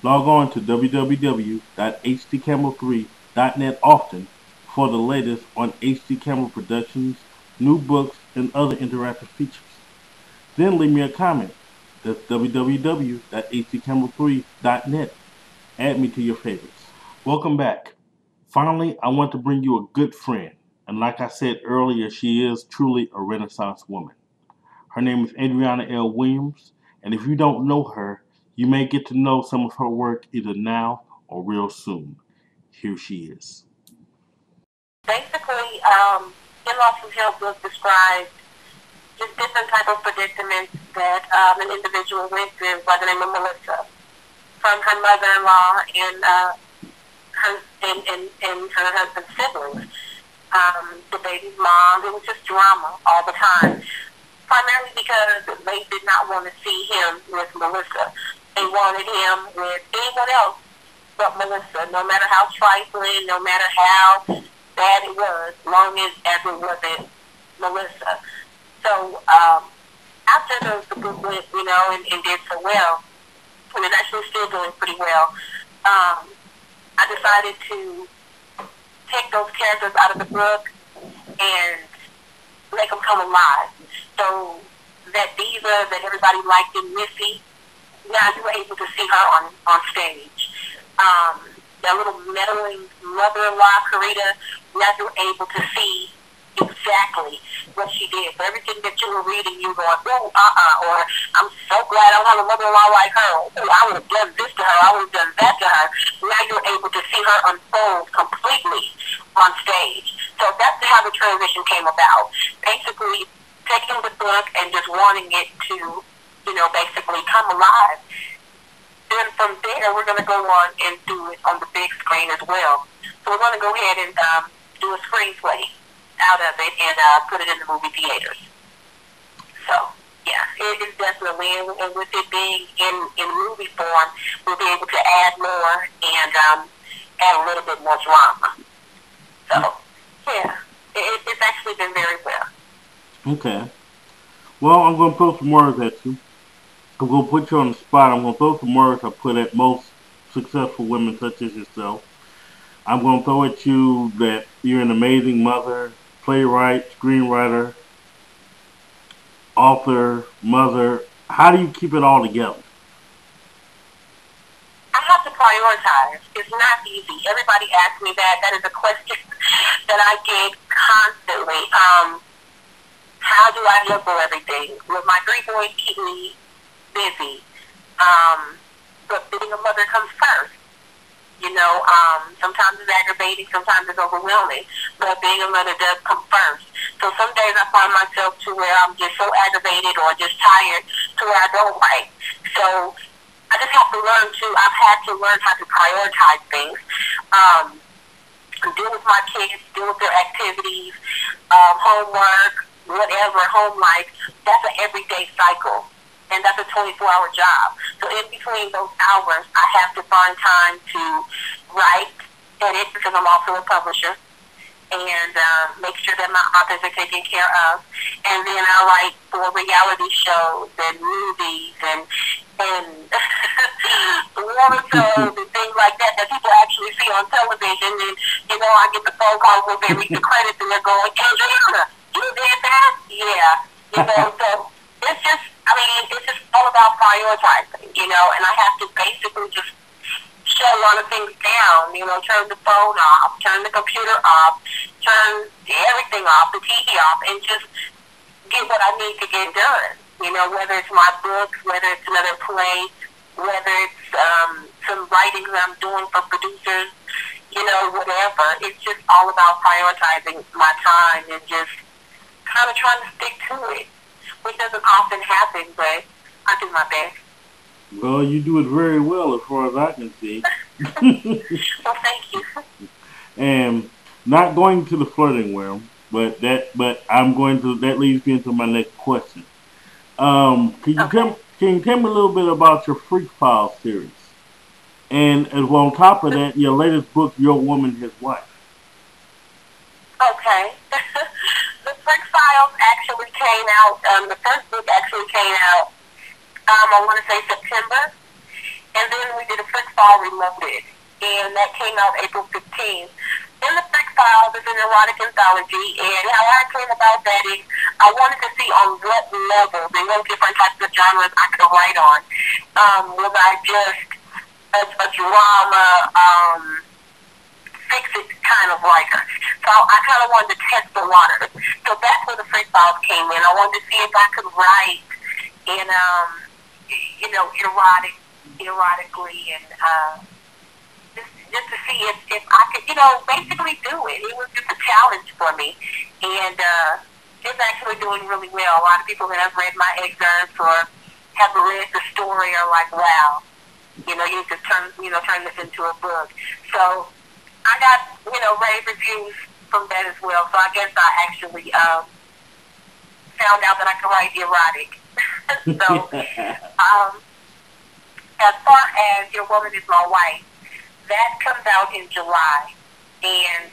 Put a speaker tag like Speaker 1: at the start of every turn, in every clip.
Speaker 1: Log on to www.hdcampbell3.net often for the latest on HD Campbell Productions, new books, and other interactive features. Then leave me a comment. That's www.hdcampbell3.net. Add me to your favorites. Welcome back. Finally, I want to bring you a good friend. And like I said earlier, she is truly a Renaissance woman. Her name is Adriana L. Williams, and if you don't know her, you may get to know some of her work either now or real soon. Here she is.
Speaker 2: Basically, in-laws from hell book describes just different type of predicaments that an individual went through by the name of Melissa, from her mother-in-law and her husband's siblings. The baby's mom, it was just drama all the time. Primarily because they did not want to see him with Melissa. They wanted him with anyone else but Melissa, no matter how trifling, no matter how bad it was, long as it wasn't Melissa. So after the book went, and did so well, and it's actually still doing pretty well, I decided to take those characters out of the book and make them come alive. So that diva that everybody liked in Missy, now you were able to see her on stage. That little meddling mother-in-law, Karita, now you were able to see exactly what she did. So everything that you were reading, you were going, or I'm so glad I don't have a mother-in-law like her. Ooh, I would have done this to her. I would have done that to her. Now you're able to see her unfold completely on stage. So that's how the transition came about. Basically, taking the book and just wanting it to, basically come alive. Then from there, we're going to go on and do it on the big screen as well. So we're going to go ahead and do a screenplay out of it and put it in the movie theaters. So, yeah, it is definitely, and with it being in movie form, we'll be able to add more and add a little bit more drama. So, yeah, it's actually been very well.
Speaker 1: Okay. Well, I'm going to throw some words at you. I'm going to put you on the spot. I'm going to throw some words I put at most successful women such as yourself. I'm going to throw at you that you're an amazing mother, playwright, screenwriter, author, mother. How do you keep it all together?
Speaker 2: I have to prioritize. It's not easy. Everybody asks me that. That is a question that I get constantly. How do I juggle everything? Well, my 3 boys keep me busy. But being a mother comes first. Sometimes it's aggravating, sometimes it's overwhelming. But being a mother does come first. So some days I find myself to where I'm just so aggravated or just tired to where I don't write. So I just have to learn I've had to learn how to prioritize things. Deal with my kids, deal with their activities, homework, whatever, home life. That's an everyday cycle. And that's a 24-hour job. So in between those hours, I have to find time to write, edit, because I'm also a publisher, and make sure that my authors are taken care of. And then I write for reality shows and movies and water shows and things like that people actually see on television. And, I get the phone calls when they read the credits and they're going, Adriana, you did that? Yeah. So it's just all about prioritizing, and I have to basically just shut a lot of things down, turn the phone off, turn the computer off, turn everything off, the TV off, and just get what I need to get done. Whether it's my books, whether it's another play, whether it's some writings I'm doing for producers, whatever. It's just all about prioritizing my time and just kind of trying to stick to it, which doesn't often happen, but I do my best.
Speaker 1: Well, you do it very well as far as I can see.
Speaker 2: Well, thank you.
Speaker 1: And not going to the flirting realm, but that leads me into my next question. Can you tell me a little bit about your Freak Files series? And as well, on top of that, your latest book, Your Woman, His Wife.
Speaker 2: Okay. The Freak Files actually came out, the first book actually came out, I want to say September. And then we did a Freak Fall Reloaded, and that came out April 15th. In the Freak Files is an erotic anthology, and how I came about that is I wanted to see on what level, and what different types of genres I could write on. Was I just a drama, fix-it kind of writer? So I kind of wanted to test the water. So that's where the Freak Files came in. I wanted to see if I could write in, erotically, and just to see if I could, basically do it. It was just a challenge for me, and it's actually doing really well. A lot of people that have read my excerpts or have read the story are like, wow, you just turn this into a book. So I got, rave reviews from that as well. So I guess I actually found out that I could write erotic. So as far as Your Woman Is My Wife, that comes out in July, and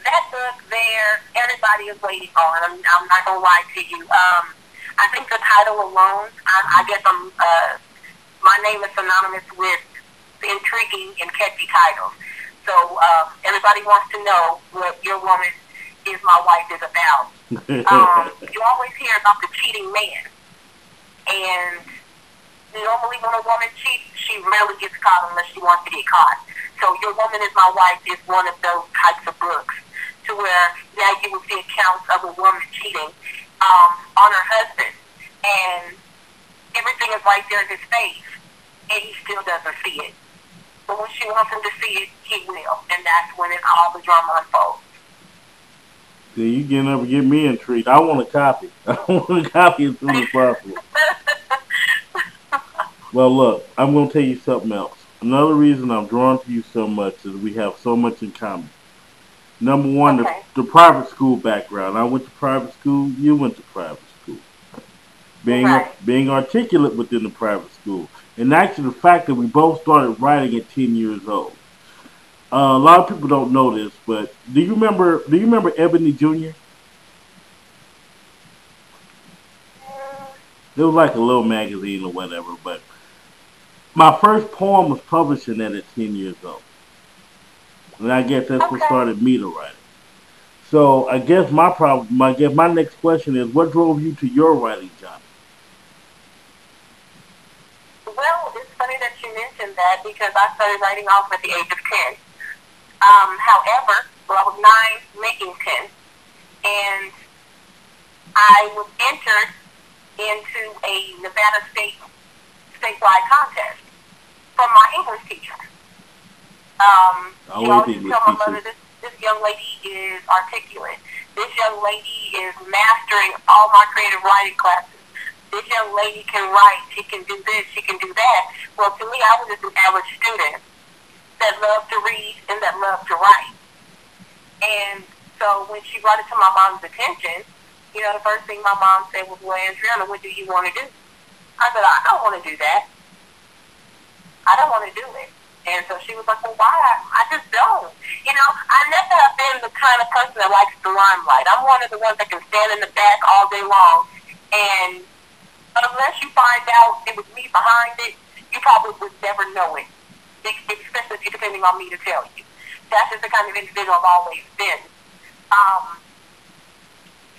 Speaker 2: that book there, everybody is waiting on. I'm not gonna lie to you. I think the title alone, I guess my name is synonymous with intriguing and catchy titles. So everybody wants to know what Your Woman Is My Wife is about. You always hear about the cheating man, and normally when a woman cheats, she rarely gets caught unless she wants to get caught. So Your Woman Is My Wife is one of those types of books, to where now you will see accounts of a woman cheating on her husband, and everything is right there in his face, and he still doesn't see it. But when she wants him to see it, he will, and that's when all the drama unfolds.
Speaker 1: See, you getting up and get me intrigued. I want a copy. I want a copy as soon as possible. Well, look, I'm going to tell you something else. Another reason I'm drawn to you so much is we have so much in common. Number one,
Speaker 2: Okay.
Speaker 1: the private school background. I went to private school. You went to private school. Being articulate within the private school. And actually the fact that we both started writing at 10 years old. A lot of people don't know this, but do you remember Ebony Jr.? It was like a little magazine or whatever, but my first poem was published in that at 10 years old. And I guess that's what started me to write. So I guess my next question is, what drove you to your writing genre?
Speaker 2: Well, it's funny that you mentioned that, because I started writing off at the age of 10. However, I was 9 making 10, and I was entered into a Nevada statewide contest from my English teacher. She always used to tell my mother, this young lady is articulate. This young lady is mastering all my creative writing classes. This young lady can write. She can do this. She can do that. Well, to me, I was just an average student that loved to read and that loved to write. And so when she brought it to my mom's attention, the first thing my mom said was, well, Andriana, what do you want to do? I said, I don't want to do that. I don't want to do it. And so she was like, well, why? I just don't. I never have been the kind of person that likes the limelight. I'm one of the ones that can stand in the back all day long, and unless you find out it was me behind it, you probably would never know it, especially depending on me to tell you. That's just the kind of individual I've always been.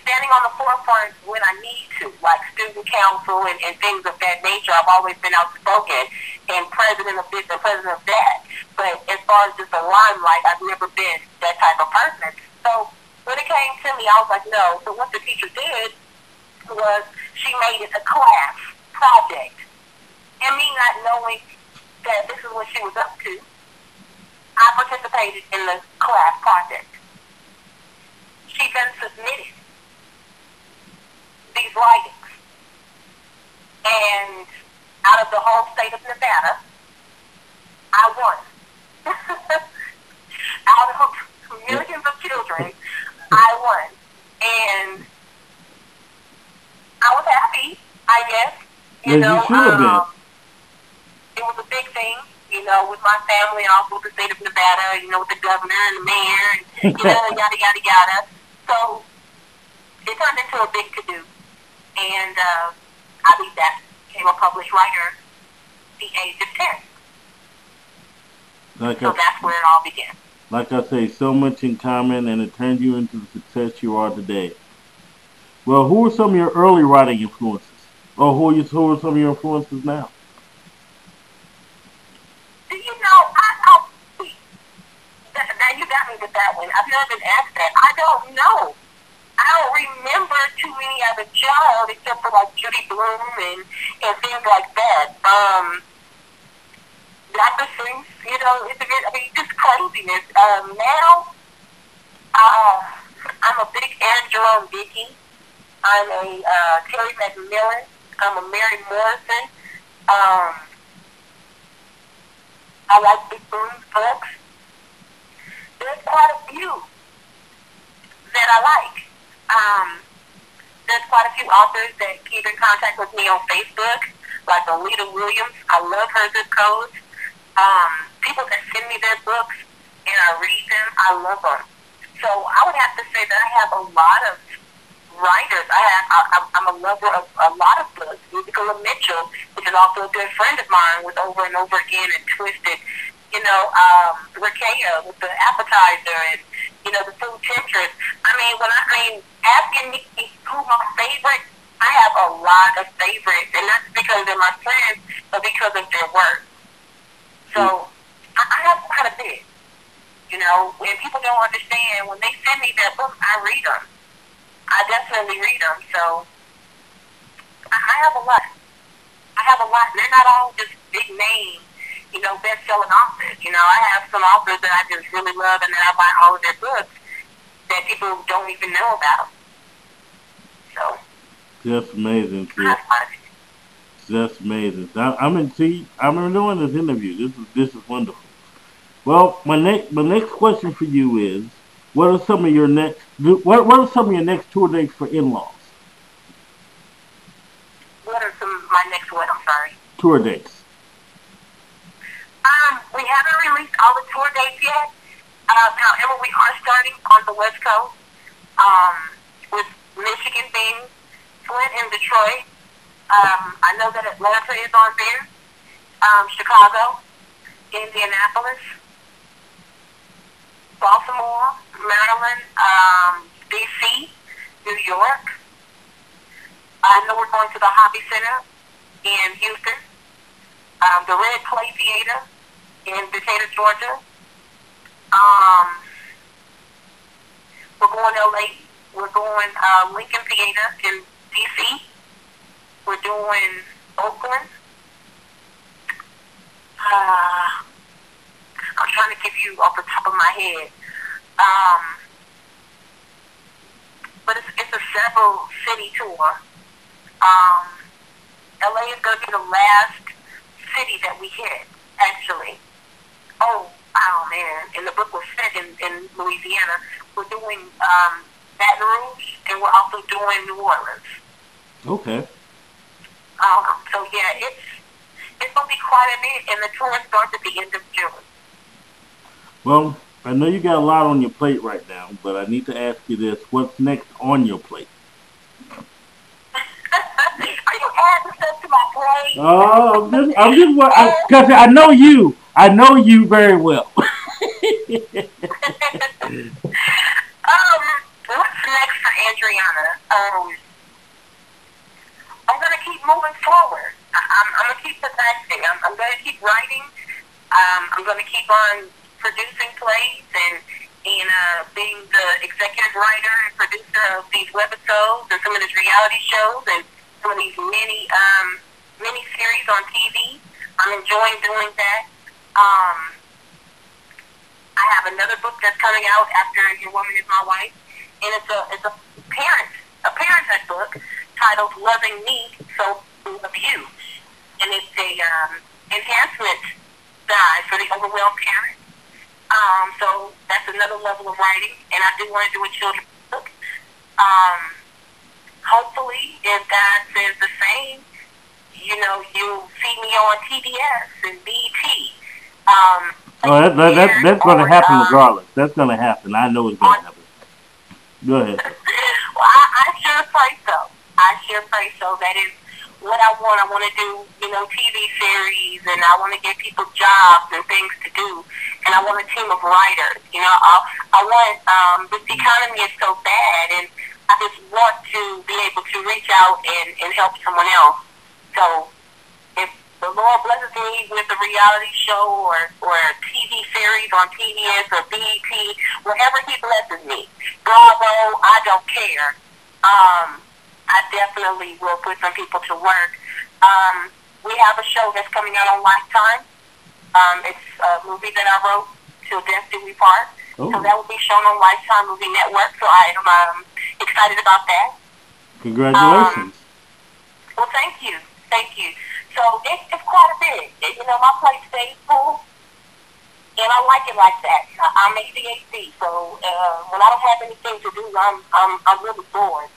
Speaker 2: Standing on the forefront when I need to, like student council and things of that nature. I've always been outspoken and president of this and president of that. But as far as just a limelight, I've never been that type of person. So when it came to me, I was like, no. So what the teacher did was she made it a class project. And me not knowing that this is what she was up to, I participated in the class project. She then submitted these writings, and out of the whole state of Nevada, I won. Out of millions of children, I won, and I was happy, I guess.
Speaker 1: You should have been.
Speaker 2: It was a big thing, with my family and also with the state of Nevada, with the governor and the mayor, and yada yada yada. So it turned into a big to-do. And I became a published writer at the age of 10.
Speaker 1: Like
Speaker 2: So
Speaker 1: I,
Speaker 2: that's where it all began.
Speaker 1: like I say, so much in common, and it turned you into the success you are today. Well, who are some of your early writing influences? Or who are some of your influences now?
Speaker 2: Do you know, now you got me with that one. I've never been asked that. I don't know. I don't remember too many as a child except for like Judy Bloom and things like that. Dr. Seuss, you know, just craziness. Now, I'm a big Anne Jerome Dickey. I'm a Terry McMillan. I'm a Mary Morrison. I like Big Boom's books. There's quite a few that I like. There's quite a few authors that keep in contact with me on Facebook, like Alita Williams. I love her zip codes. People that send me their books and I read them, I love them. So I would have to say that I have a lot of writers. I'm a lover of a lot of books. Nicola Mitchell, which is also a good friend of mine, with Over and Over Again and Twisted. You know, Rakea with The Appetizer and, you know, The Food Temptress. Asking me who my favorite, I have a lot of favorites, and not because they're my friends, but because of their work. So I have quite a bit. You know, when people don't understand, when they send me their books, I read them. I definitely read them. So I have a lot. I have a lot. They're not all just big names, you know, best-selling authors. You know, I have some authors that I just really love and that I buy all of their books that people don't even know about. So
Speaker 1: Just amazing, sis. Just amazing. I'm doing this interview. This is wonderful. Well, my next question for you is, what are some of your next tour dates for in-laws?
Speaker 2: What are some of my next what? I'm sorry.
Speaker 1: Tour dates.
Speaker 2: We haven't released all the tour dates yet. However, we are starting on the West Coast, with Michigan being Flint and Detroit. I know that Atlanta is on there, Chicago, Indianapolis, Baltimore, Maryland, D.C., New York. I know we're going to the Hobby Center in Houston, the Red Clay Theater in Decatur, Georgia. We're going to LA. We're going Lincoln Theater in D.C. We're doing Oakland. I'm trying to give you off the top of my head. But it's a several city tour. LA is going to be the last city that we hit, actually. Oh man. And the book was set in Louisiana. We're doing Baton Rouge, and we're also doing New Orleans.
Speaker 1: Okay.
Speaker 2: So yeah, it's going to be quite a bit, and the tour starts at the end of June.
Speaker 1: Well, I know you got a lot on your plate right now, but I need to ask you this: what's next on your plate?
Speaker 2: Are you adding stuff to my plate?
Speaker 1: Oh, because I know you. I know you very well.
Speaker 2: What's next for Adriana? I'm going to keep moving forward. I'm going to keep progressing. I'm going to keep writing. I'm going to keep on producing plays and being the executive writer and producer of these webisodes and some of these reality shows and some of these mini series on TV. I'm enjoying doing that. I have another book that's coming out after Your Woman Is My Wife, and it's a parenthood book titled Loving Me, So Love You, and it's a enhancement guide for the overwhelmed parent. So that's another level of writing, and I do want to do a children's book. Hopefully, if God says the same, you know, you'll see me on TBS and BET.
Speaker 1: That's going to happen regardless. That's going to happen. I know it's going to happen. Go ahead.
Speaker 2: Well, I sure pray so. I sure pray so. That is what I want. I want to do, you know, TV series, and I want to give people jobs and things to do. and I want a team of writers. You know, I want, this economy is so bad, and I just want to be able to reach out and help someone else. So if the Lord blesses me with a reality show or a TV series on PBS or BET, wherever He blesses me, Bravo, I don't care. I definitely will put some people to work. We have a show that's coming out on Lifetime. It's a movie that I wrote, Till Death Do We Part. Oh. So that will be shown on Lifetime Movie Network. So I am excited about that.
Speaker 1: Congratulations.
Speaker 2: Well, thank you. Thank you. So it's quite a bit. You know, my plate stays full, and I like it like that. I'm ADHD, so when I don't have anything to do, I'm really bored.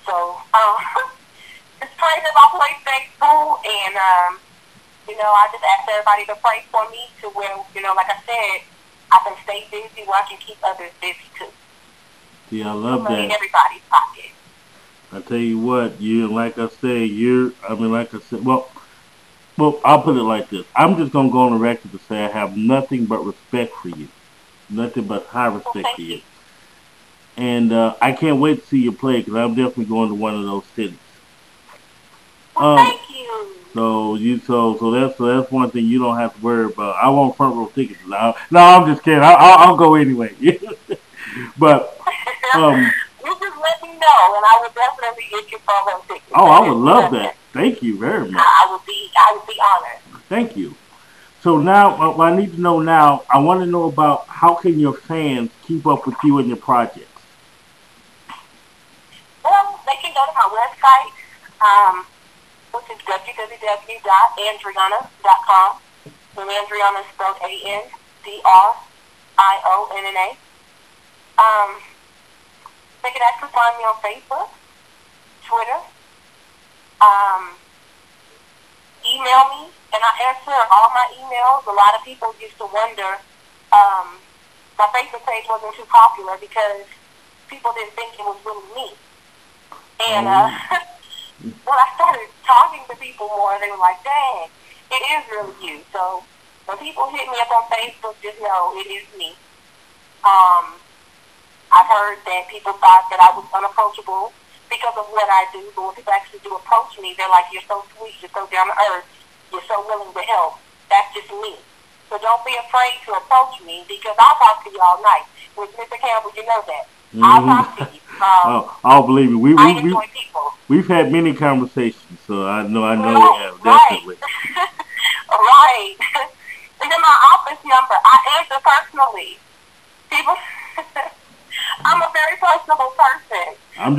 Speaker 2: So just pray that my plate stays full, and you know, I just ask everybody to pray for me to where, you know, like I said, I can stay busy where I can keep others busy too.
Speaker 1: Yeah, I love that.
Speaker 2: In everybody's pocket.
Speaker 1: I tell you what, like I said, well, I'll put it like this. I'm just going to go on the record to say I have nothing but respect for you. Nothing but high respect for you. And I can't wait to see you play, because I'm definitely going to one of those cities.
Speaker 2: Well, thank you.
Speaker 1: So that's one thing you don't have to worry about. I want front row tickets. No, I'm just kidding. I'll go anyway. But
Speaker 2: you just let me know, and I will definitely get you front row tickets.
Speaker 1: Oh, I would love that. Thank you very much.
Speaker 2: I would be honored.
Speaker 1: Thank you. So now, what I need to know now, I want to know about how can your fans keep up with you and your projects.
Speaker 2: Well, they can go to my website, which is www.andrionna.com. And Andrionna is spelled ANDRIONNA. They can actually find me on Facebook, Twitter, email me, and I answer all my emails. A lot of people used to wonder, my Facebook page wasn't too popular because people didn't think it was really me. And when I started talking to people more, they were like, dang, it is really you. So when people hit me up on Facebook, just know it is me. I've heard that people thought that I was unapproachable because of what I do, but when people actually do approach me, they're like, you're so sweet, you're so down to earth, you're so willing to help. That's just me. So don't be afraid to approach me, because I'll talk to you all night. With Mr. Campbell, you know that. I'll talk to you.
Speaker 1: I'll believe me.
Speaker 2: I enjoy people.
Speaker 1: We've had many conversations, so I know we have, definitely.
Speaker 2: Right. And then my office number, I answer personally. People... I'm a very personable person.
Speaker 1: I'm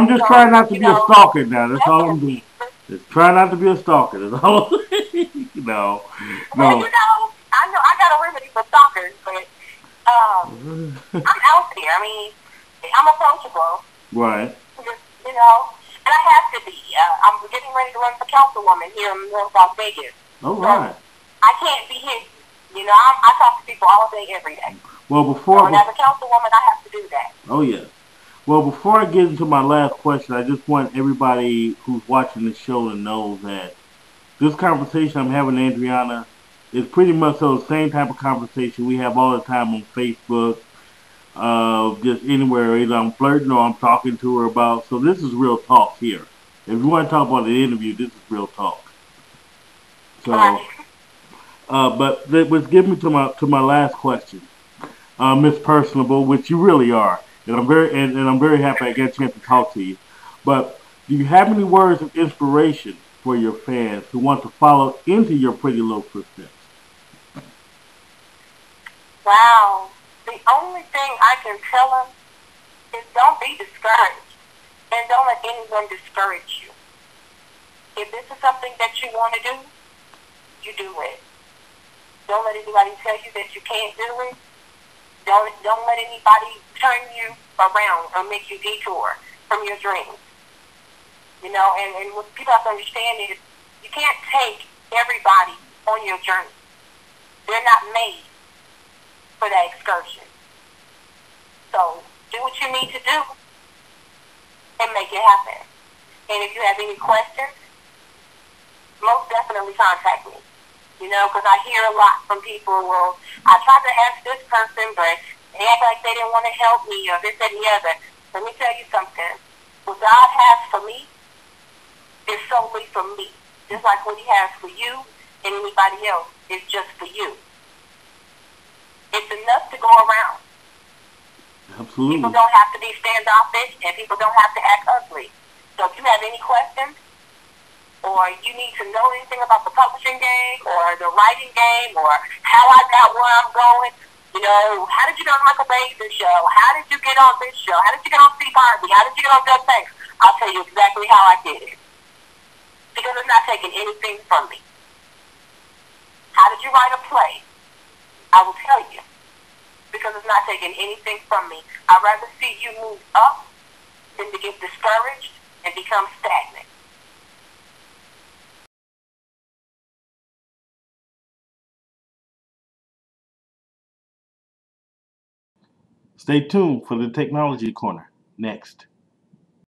Speaker 1: just trying not to be a stalker now. That's all I'm doing. Just try not to be a stalker. That's all. No.
Speaker 2: Well, you know, I got a remedy for stalkers, but I'm out there. I mean, I'm approachable.
Speaker 1: Right.
Speaker 2: Just, you know, and I have to be. I'm getting ready to run for councilwoman here in North Las Vegas.
Speaker 1: Oh, right.
Speaker 2: So I can't be hidden. You know, I talk to people all day, every day.
Speaker 1: Well,
Speaker 2: as a councilwoman, I have to do that.
Speaker 1: Oh, yeah. Well, before I get into my last question, I just want everybody who's watching this show to know that this conversation I'm having with Andrionna is pretty much the same type of conversation we have all the time on Facebook, just anywhere. Either I'm flirting or I'm talking to her about. So this is real talk here. If you want to talk about the interview, this is real talk. So, but let's get me to my last question. Miss Personable, which you really are, and I'm very happy I get a chance to talk to you. But do you have any words of inspiration for your fans who want to follow into your pretty little footsteps?
Speaker 2: Wow. The only thing I can tell them is don't be discouraged, and don't let anyone discourage you. If this is something that you want to do, you do it. Don't let anybody tell you that you can't do it. Don't let anybody turn you around or make you detour from your dreams. You know, and what people have to understand is you can't take everybody on your journey. They're not made for that excursion. So do what you need to do and make it happen. And if you have any questions, most definitely contact me. You know, because I hear a lot from people, well, I tried to ask this person, but they act like they didn't want to help me or this, that, and the other. Let me tell you something. What God has for me is solely for me. Just like what he has for you and anybody else is just for you. It's enough to go around.
Speaker 1: Absolutely.
Speaker 2: People don't have to be standoffish and people don't have to act ugly. So if you have any questions, or you need to know anything about the publishing game or the writing game or how I got where I'm going, you know, how did you get on Michael Basin's show? How did you get on this show? How did you get on Steve Harvey? How did you get on Doug Banks? I'll tell you exactly how I did it. Because it's not taking anything from me. How did you write a play? I will tell you. Because it's not taking anything from me. I'd rather see you move up than to get discouraged and become stagnant.
Speaker 1: Stay tuned for the Technology Corner next.